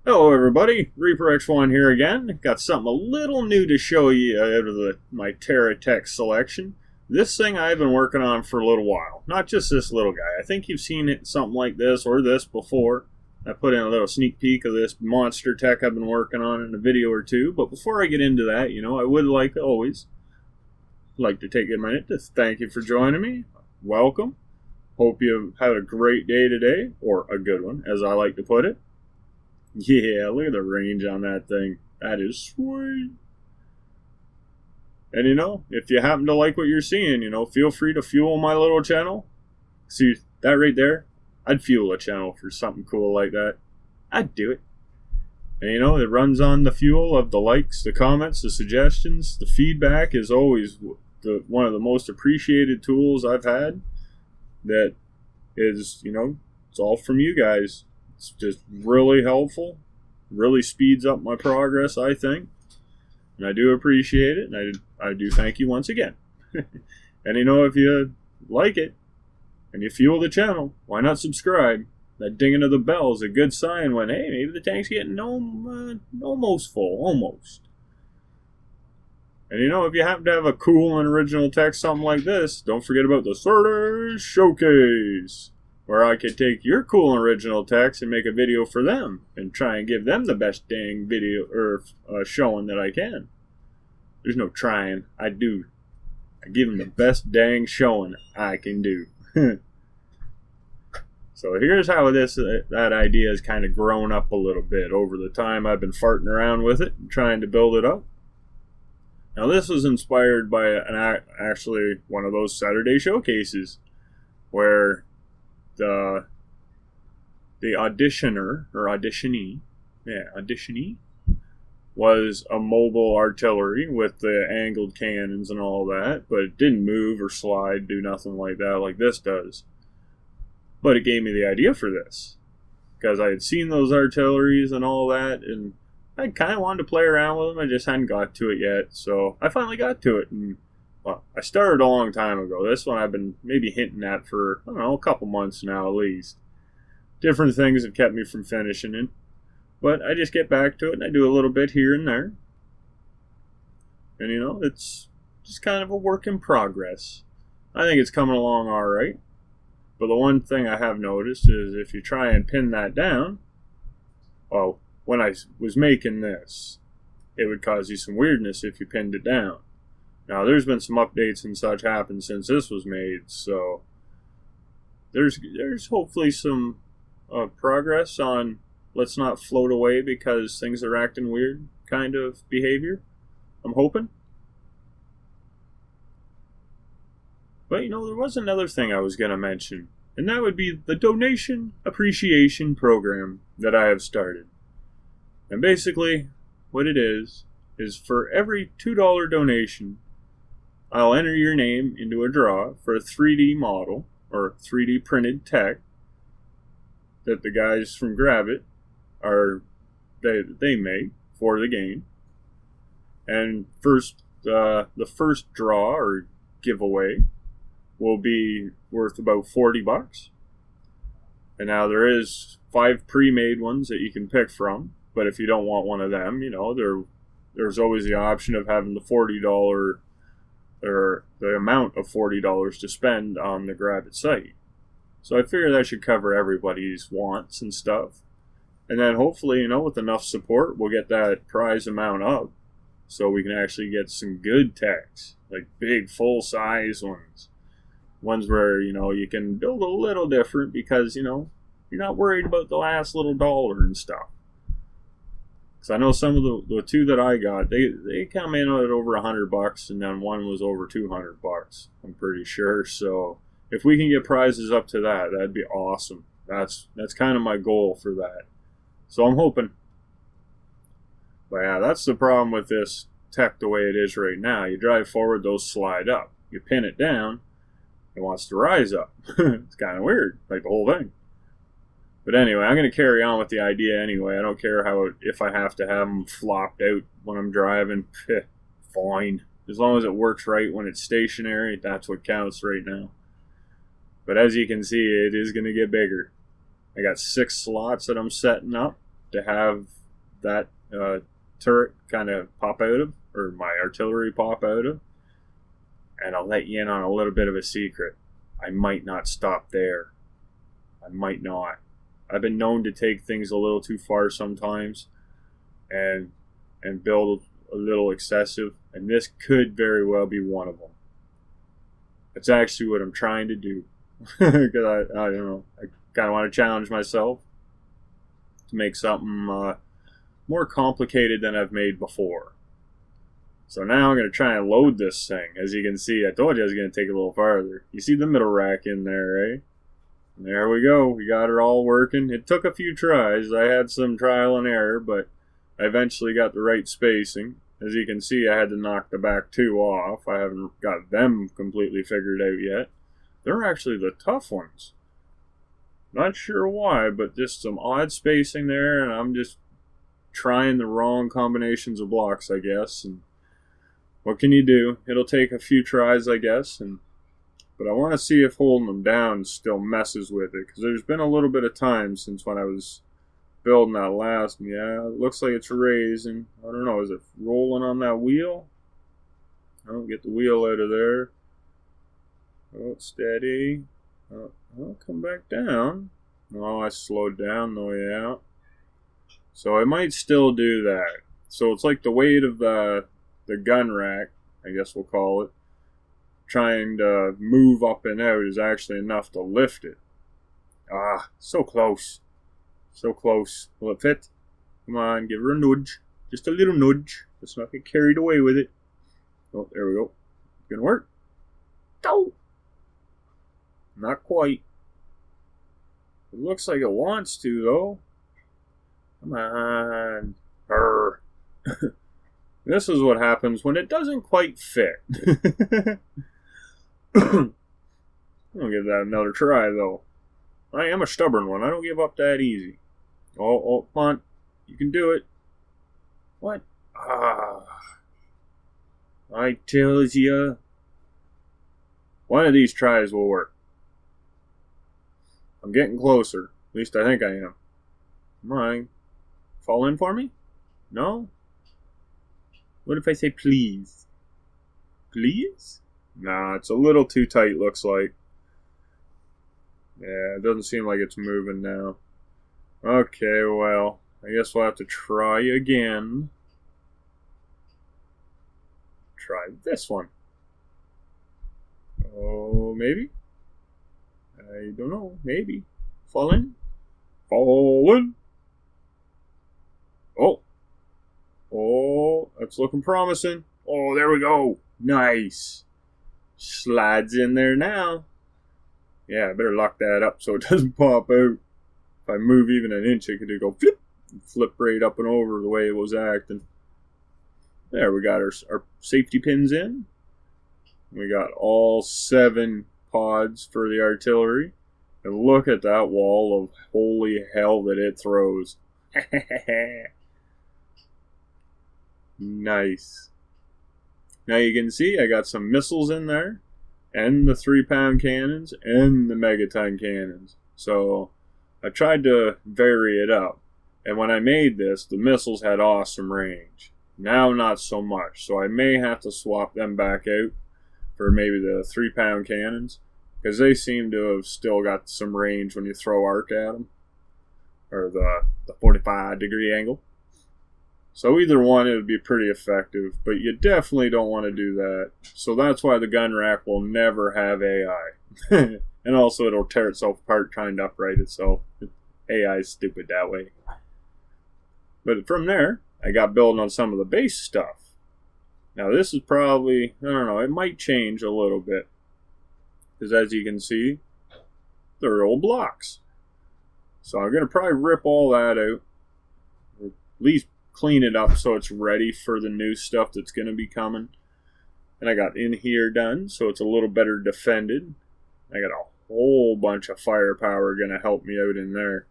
Hello everybody, Reaper X1 here again. Got something a little new to show you out of my Terra tech selection. This thing I've been working on for a little while. Not just this little guy. I think you've seen it something like this or this before. I put in a little sneak peek of this monster tech I've been working on in a video or two. But before I get into that, I would like to take a minute to thank you for joining me. Welcome. Hope you've had a great day today, or a good one, as I like to put it. Yeah, look at the range on that thing. That is sweet. And if you happen to like what you're seeing, feel free to fuel my little channel. See that right there? I'd fuel a channel for something cool like that. I'd do it. And it runs on the fuel of the likes, the comments, the suggestions. The feedback is always one of the most appreciated tools I've had. That is, it's all from you guys. It's just really helpful, really speeds up my progress, I think, and I do appreciate it, and I do thank you once again. And if you like it, and you fuel the channel, why not subscribe? That dinging of the bell is a good sign when, hey, maybe the tank's getting almost full, almost. And if you happen to have a cool and original tech, something like this, don't forget about the Saturday Showcase, where I could take your cool and original text and make a video for them and try and give them the best dang video or showing that I can. There's no trying. I do. I give them the best dang showing I can do. So here's how that idea has kind of grown up a little bit over the time I've been farting around with it and trying to build it up. Now this was inspired by actually one of those Saturday showcases where the auditioner or auditionee was a mobile artillery with the angled cannons and all that, but it didn't move or slide, do nothing like that like this does. But it gave me the idea for this because I had seen those artilleries and all that, and I kind of wanted to play around with them. I just hadn't got to it yet, so I finally got to it. And well, I started a long time ago. This one I've been maybe hinting at for, I don't know, a couple months now at least. Different things have kept me from finishing it. But I just get back to it and I do a little bit here and there. And it's just kind of a work in progress. I think it's coming along alright. But the one thing I have noticed is if you try and pin that down, well, when I was making this, it would cause you some weirdness if you pinned it down. Now, there's been some updates and such happened since this was made, so there's hopefully some progress on let's not float away because things are acting weird kind of behavior. I'm hoping. But, there was another thing I was going to mention, and that would be the donation appreciation program that I have started. And basically, what it is for every $2 donation, I'll enter your name into a draw for a 3D model or 3D printed tech that the guys from Gravit they make for the game. And the first draw or giveaway will be worth about $40. And now there is 5 pre-made ones that you can pick from. But if you don't want one of them, there's always the option of having the $40 or the amount of $40 to spend on the Gravit site. So I figure that should cover everybody's wants and stuff. And then hopefully, with enough support, we'll get that prize amount up so we can actually get some good techs, like big full-size ones. Ones where, you can build a little different because, you're not worried about the last little dollar and stuff. Because I know some of the two that I got, they come in at over $100, and then one was over $200. I'm pretty sure. So if we can get prizes up to that, that'd be awesome. That's kind of my goal for that. So I'm hoping. But yeah, that's the problem with this tech the way it is right now. You drive forward, those slide up. You pin it down, it wants to rise up. It's kind of weird, like the whole thing. But anyway, I'm going to carry on with the idea anyway. I don't care if I have to have them flopped out when I'm driving. Fine. As long as it works right when it's stationary, that's what counts right now. But as you can see, it is going to get bigger. I got 6 slots that I'm setting up to have that turret kind of pop out of, or my artillery pop out of. And I'll let you in on a little bit of a secret. I might not stop there. I might not. I've been known to take things a little too far sometimes and build a little excessive, and this could very well be one of them. It's actually what I'm trying to do. Because I don't know, I kind of want to challenge myself to make something more complicated than I've made before. So now I'm going to try and load this thing. As you can see, I told you I was going to take it a little farther. You see the middle rack in there, eh? And there we go. We got it all working. It took a few tries. I had some trial and error, but I eventually got the right spacing. As you can see, I had to knock the back two off. I haven't got them completely figured out yet. They're actually the tough ones. Not sure why, but just some odd spacing there, and I'm just trying the wrong combinations of blocks, I guess. And what can you do? It'll take a few tries, I guess, but I want to see if holding them down still messes with it, because there's been a little bit of time since when I was building that last. Yeah, it looks like it's raising. I don't know, is it rolling on that wheel? I don't get the wheel out of there. Oh, steady. I'll come back down. Oh, I slowed down though, yeah. So I might still do that. So it's like the weight of the gun rack, I guess we'll call it, trying to move up and out is actually enough to lift it. Ah, so close. So close. Will it fit? Come on, give her a nudge. Just a little nudge. Let's not get carried away with it. Oh, there we go. Gonna work. Go! Not quite. It looks like it wants to, though. Come on. Brr. This is what happens when it doesn't quite fit. I'll give that another try, though. I am a stubborn one. I don't give up that easy. Oh, come on. You can do it. What? Ah. I tells ya. One of these tries will work. I'm getting closer. At least I think I am. Come on. Fall in for me? No? What if I say please? Please? Nah, it's a little too tight, looks like. Yeah, it doesn't seem like it's moving now. Okay, well, I guess we'll have to try again. Try this one. Oh, maybe? I don't know. Maybe. Fall in? Fall in! Oh! Oh, that's looking promising. Oh, there we go. Nice. Slides in there now. Yeah, I better lock that up so it doesn't pop out. If I move even an inch, it could go flip. Flip right up and over the way it was acting. There, we got our safety pins in. We got all 7 pods for the artillery. And look at that wall of holy hell that it throws. Nice. Now you can see I got some missiles in there, and the 3-pound cannons, and the megaton cannons. So I tried to vary it up. And when I made this, the missiles had awesome range. Now not so much. So I may have to swap them back out for maybe the 3-pound cannons, because they seem to have still got some range when you throw arc at them, or the 45-degree angle. So either one, it would be pretty effective, but you definitely don't want to do that. So that's why the gun rack will never have AI. And also it'll tear itself apart trying to upright itself. AI is stupid that way. But from there, I got building on some of the base stuff. Now this is probably, I don't know, it might change a little bit. Because as you can see, they're old blocks. So I'm going to probably rip all that out. Or at least clean it up so it's ready for the new stuff that's going to be coming. And I got in here done, so it's a little better defended. I got a whole bunch of firepower going to help me out in there.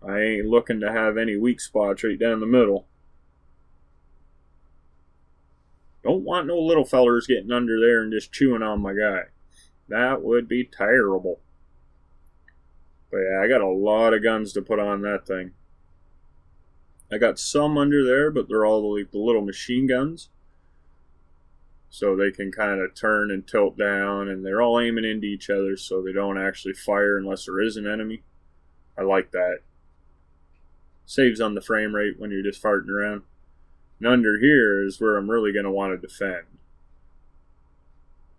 I ain't looking to have any weak spots right down the middle. Don't want no little fellers getting under there and just chewing on my guy. That would be terrible. But yeah, I got a lot of guns to put on that thing. I got some under there, but they're all like the little machine guns. So they can kind of turn and tilt down, and they're all aiming into each other so they don't actually fire unless there is an enemy. I like that. Saves on the frame rate when you're just farting around. And under here is where I'm really going to want to defend.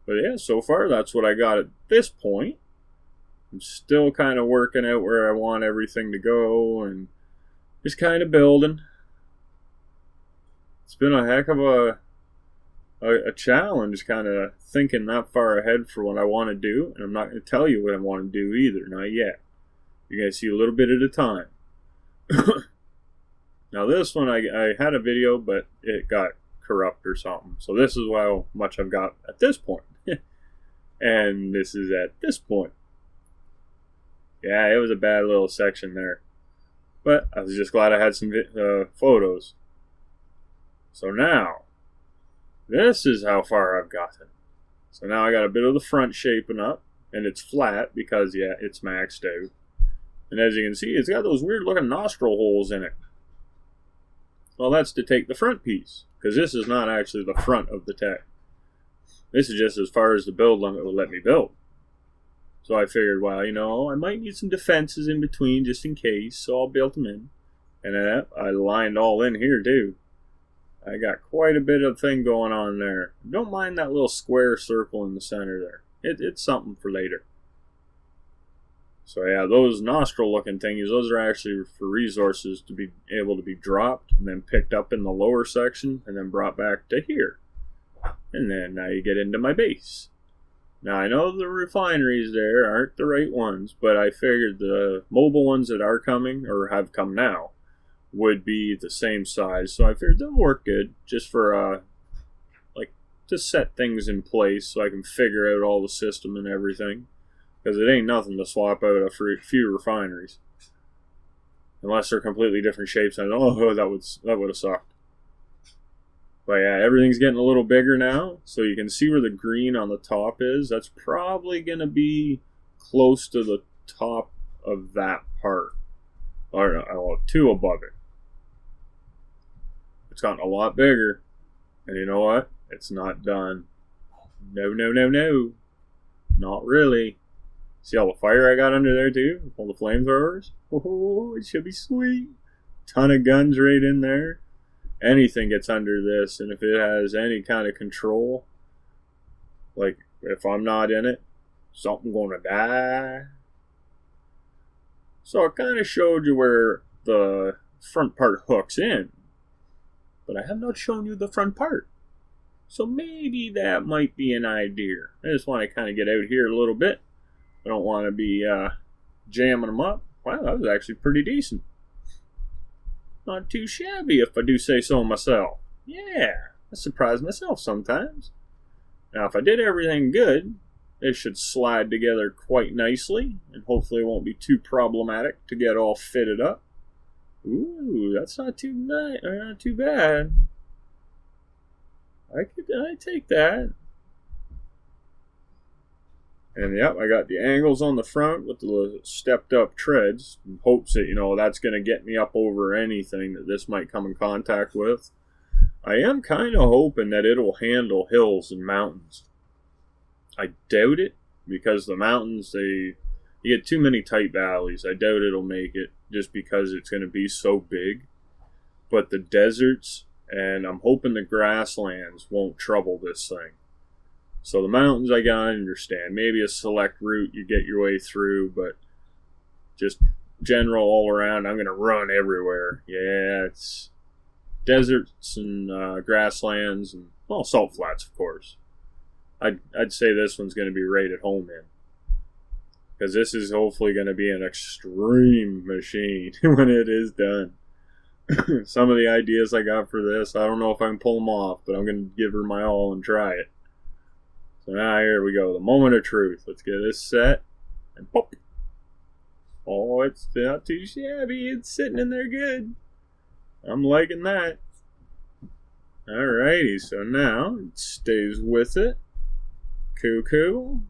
But yeah, so far that's what I got at this point. I'm still kind of working out where I want everything to go and just kind of building. It's been a heck of a challenge, kind of thinking that far ahead for what I want to do. And I'm not going to tell you what I want to do either, not yet. You're going to see a little bit at a time. Now this one, I had a video, but it got corrupt or something. So this is how much I've got at this point. And this is at this point. Yeah, it was a bad little section there. But I was just glad I had some photos. So now, this is how far I've gotten. So now I got a bit of the front shaping up. And it's flat because, yeah, it's maxed out. And as you can see, it's got those weird looking nostril holes in it. Well, that's to take the front piece. Because this is not actually the front of the tech. This is just as far as the build limit will let me build. So I figured, well, you know, I might need some defenses in between just in case. So I'll build them in. And I lined all in here too. I got quite a bit of thing going on there. Don't mind that little square circle in the center there. It's something for later. So yeah, those nostril looking thingies, those are actually for resources to be able to be dropped and then picked up in the lower section and then brought back to here. And then now you get into my base. Now I know the refineries there aren't the right ones, but I figured the mobile ones that are coming or have come now would be the same size. So I figured they'll work good just for like to set things in place so I can figure out all the system and everything. Because it ain't nothing to swap out a few refineries. Unless they're completely different shapes. And oh, that would have sucked. But yeah, everything's getting a little bigger now. So you can see where the green on the top is. That's probably going to be close to the top of that part. Or two above it. It's gotten a lot bigger. And you know what? It's not done. No, no, no, no. Not really. See all the fire I got under there too? All the flamethrowers? Oh, it should be sweet. Ton of guns right in there. Anything gets under this, and if it has any kind of control, like if I'm not in it, something gonna die. So I kind of showed you where the front part hooks in, but I have not shown you the front part. So maybe that might be an idea. I just want to kind of get out here a little bit. I don't want to be jamming them up. Wow, that was actually pretty decent. Not too shabby if I do say so myself. Yeah, I surprise myself sometimes. Now if I did everything good, it should slide together quite nicely. And hopefully it won't be too problematic to get all fitted up. Ooh, that's not too nice, or not too bad. I take that. And yep, I got the angles on the front with the stepped up treads in hopes that, you know, that's going to get me up over anything that this might come in contact with. I am kind of hoping that it'll handle hills and mountains. I doubt it because the mountains, you get too many tight valleys. I doubt it'll make it just because it's going to be so big. But the deserts, and I'm hoping the grasslands won't trouble this thing. So the mountains, I gotta understand. Maybe a select route you get your way through, but just general all around, I'm gonna run everywhere. Yeah, it's deserts and grasslands and, well, salt flats, of course. I'd say this one's gonna be right at home in. Because this is hopefully gonna be an extreme machine when it is done. Some of the ideas I got for this, I don't know if I can pull them off, but I'm gonna give her my all and try it. So now here we go, the moment of truth. Let's get this set, and pop. Oh, it's not too shabby. It's sitting in there good. I'm liking that. Alrighty, so now it stays with it. Cool.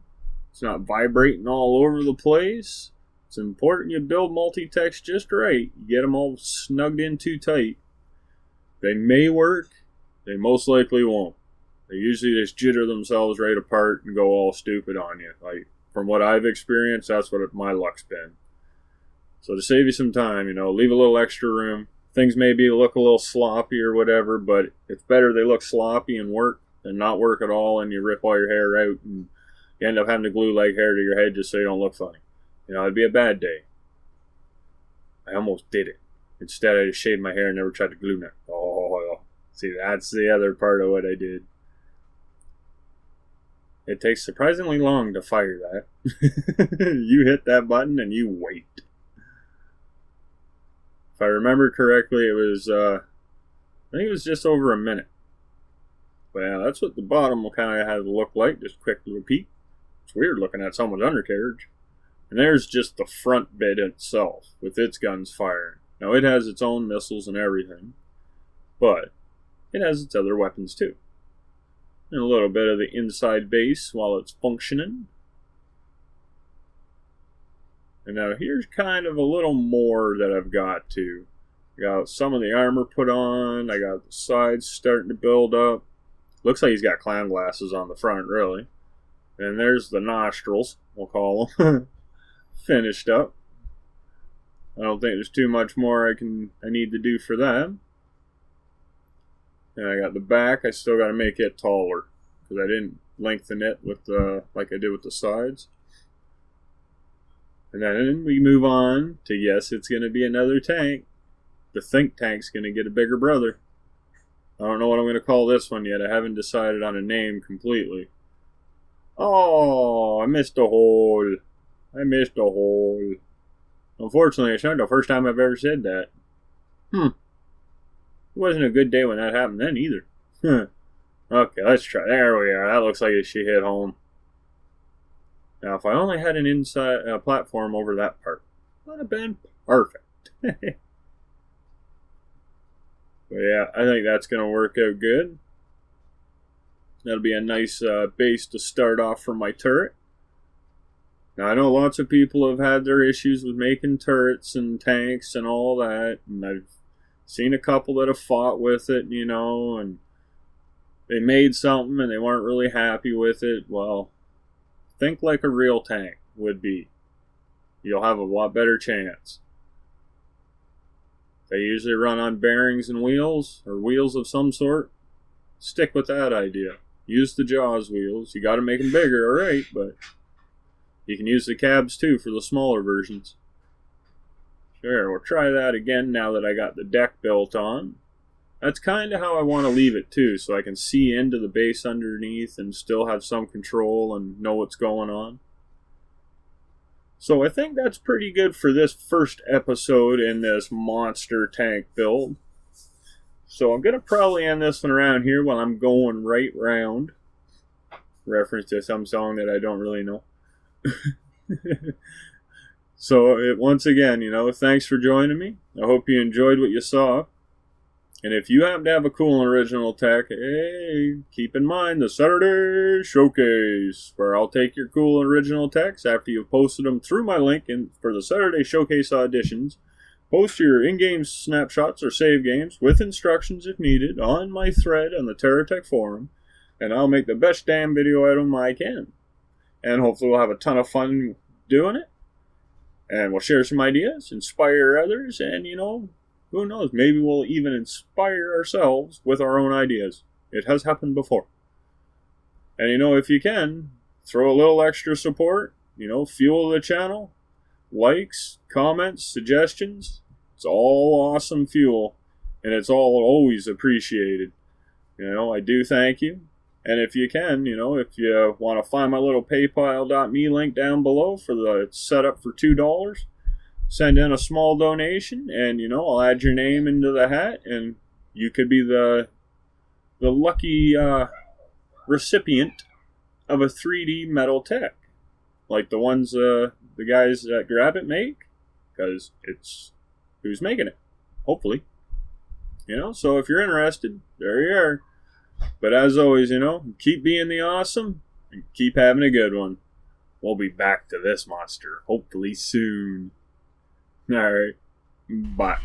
It's not vibrating all over the place. It's important you build multi-techs just right. You get them all snugged in too tight. They may work. They most likely won't. They usually just jitter themselves right apart and go all stupid on you. Like, from what I've experienced, that's what my luck's been. So to save you some time, leave a little extra room. Things maybe look a little sloppy or whatever, but it's better they look sloppy and work than not work at all, and you rip all your hair out and you end up having to glue leg hair to your head just so you don't look funny. It'd be a bad day. I almost did it. Instead, I just shaved my hair and never tried to glue it. Oh, see, that's the other part of what I did. It takes surprisingly long to fire that. You hit that button and you wait. If I remember correctly, it was, I think it was just over a minute. But yeah, that's what the bottom will kind of have to look like. Just quick little peek. It's weird looking at someone's undercarriage. And there's just the front bit itself with its guns firing. Now it has its own missiles and everything, but it has its other weapons too. And a little bit of the inside base while it's functioning. And now here's kind of a little more that I've got to. I got some of the armor put on. I got the sides starting to build up. Looks like he's got clown glasses on the front, really. And there's the nostrils, we'll call them. Finished up. I don't think there's too much more I need to do for that. And I got the back. I still got to make it taller because I didn't lengthen it with like I did with the sides. And then we move on to, yes, it's going to be another tank. The think tank's going to get a bigger brother. I don't know what I'm going to call this one yet. I haven't decided on a name completely. Oh, I missed a hole. Unfortunately, it's not the first time I've ever said that. It wasn't a good day when that happened then either. Okay, let's try. There we are. That looks like she hit home. Now, if I only had an inside platform over that part, that would have been perfect. But yeah, I think that's going to work out good. That'll be a nice base to start off for my turret. Now, I know lots of people have had their issues with making turrets and tanks and all that, and I've seen a couple that have fought with it, and they made something and they weren't really happy with it. Well, think like a real tank would be. You'll have a lot better chance. They usually run on bearings and wheels, or wheels of some sort. Stick with that idea. Use the Jaws wheels. You got to make them bigger, alright, but you can use the cabs too for the smaller versions. Sure, we'll try that again now that I got the deck built on. That's kind of how I want to leave it too, so I can see into the base underneath and still have some control and know what's going on. So I think that's pretty good for this first episode in this monster tank build. So I'm going to probably end this one around here while I'm going right round. Reference to some song that I don't really know. So once again, thanks for joining me. I hope you enjoyed what you saw. And if you happen to have a cool and original tech, hey, keep in mind the Saturday Showcase, where I'll take your cool and original techs after you've posted them through my link for the Saturday Showcase auditions. Post your in-game snapshots or save games with instructions if needed on my thread on the Terra Tech forum, and I'll make the best damn video out of them I can. And hopefully we'll have a ton of fun doing it. And we'll share some ideas, inspire others, and who knows, maybe we'll even inspire ourselves with our own ideas. It has happened before. And if you can, throw a little extra support, fuel the channel, likes, comments, suggestions. It's all awesome fuel, and it's all always appreciated. I do thank you. And if you can, if you want to find my little paypal.me link down below for the setup for $2, send in a small donation, and I'll add your name into the hat, and you could be the lucky recipient of a 3D metal tech, like the ones the guys that grab it make, because it's who's making it, hopefully. So if you're interested, there you are. But as always, keep being the awesome and keep having a good one. we'll be back to this monster hopefully soon. Alright, bye.